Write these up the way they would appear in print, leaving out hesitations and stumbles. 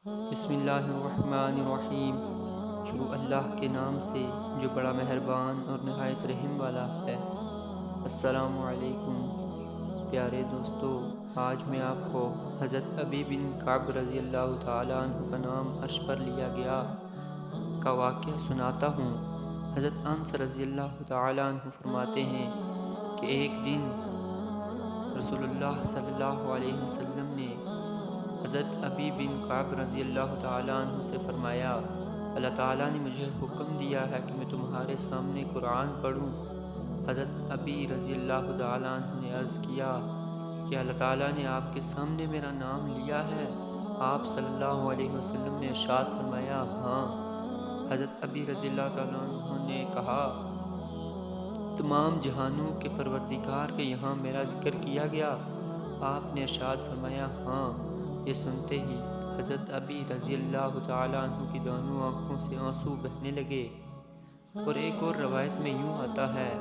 بسم اللہ الرحمن الرحیم۔ شروع اللہ کے نام سے جو بڑا مہربان اور نہایت رحم والا ہے۔ السلام علیکم پیارے دوستو، آج میں آپ کو حضرت ابی بن کعب رضی اللہ تعالیٰ عنہ کا نام عرش پر لیا گیا کا واقعہ سناتا ہوں۔ حضرت انس رضی اللہ تعالیٰ عنہ فرماتے ہیں کہ ایک دن رسول اللہ صلی اللہ علیہ وسلم نے حضرت ابی بن کعب رضی اللہ تعالیٰ عنہ سے فرمایا، اللہ تعالیٰ نے مجھے حکم دیا ہے کہ میں تمہارے سامنے قرآن پڑھوں۔ حضرت ابی رضی اللہ تعالیٰ عنہ نے عرض کیا کہ اللہ تعالیٰ نے آپ کے سامنے میرا نام لیا ہے؟ آپ صلی اللہ علیہ وسلم نے ارشاد فرمایا، ہاں۔ حضرت ابی رضی اللہ تعالیٰ عنہ نے کہا، تمام جہانوں کے پروردگار کے یہاں میرا ذکر کیا گیا؟ آپ نے ارشاد فرمایا، ہاں۔ یہ سنتے ہی حضرت ابی رضی اللہ تعالیٰ عنہ کی دونوں آنکھوں سے آنسو بہنے لگے۔ اور ایک اور روایت میں یوں آتا ہے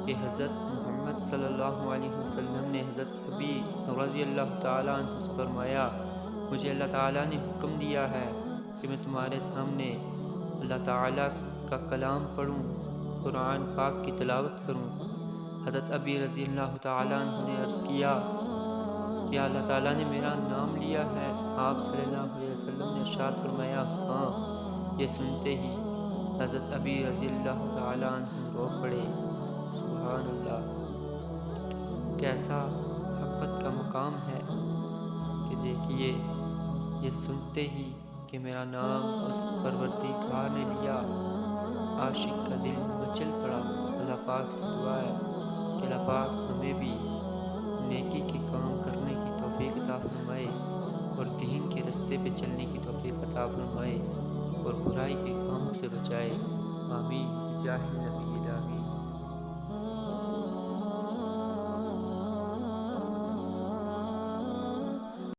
کہ حضرت محمد صلی اللہ علیہ وسلم نے حضرت ابی رضی اللہ تعالیٰ عنہ سے فرمایا، مجھے اللہ تعالیٰ نے حکم دیا ہے کہ میں تمہارے سامنے اللہ تعالیٰ کا کلام پڑھوں، قرآن پاک کی تلاوت کروں۔ حضرت ابی رضی اللہ تعالیٰ عنہ نے عرض کیا، کیا اللہ تعالیٰ نے میرا نام لیا ہے؟ آپ صلی اللہ علیہ وسلم نے ارشاد فرمایا، ہاں۔ یہ سنتے ہی حضرت ابی رضی اللہ تعالیٰ عنہ رو پڑے۔ سبحان اللہ، کیسا محبت کا مقام ہے کہ دیکھیے، یہ سنتے ہی کہ میرا نام اس پروردگار نے لیا، عاشق کا دل مچل پڑا۔ اللہ پاک سے دعا ہے کہ اللہ پاک ہمیں بھی نیکی کے کام کرنے کی توفیق عطا فرمائے اور دین کے رستے پہ چلنے کی توفیق عطا فرمائے اور برائی کے کاموں سے بچائے۔ آمین بجاہ نبی الہی۔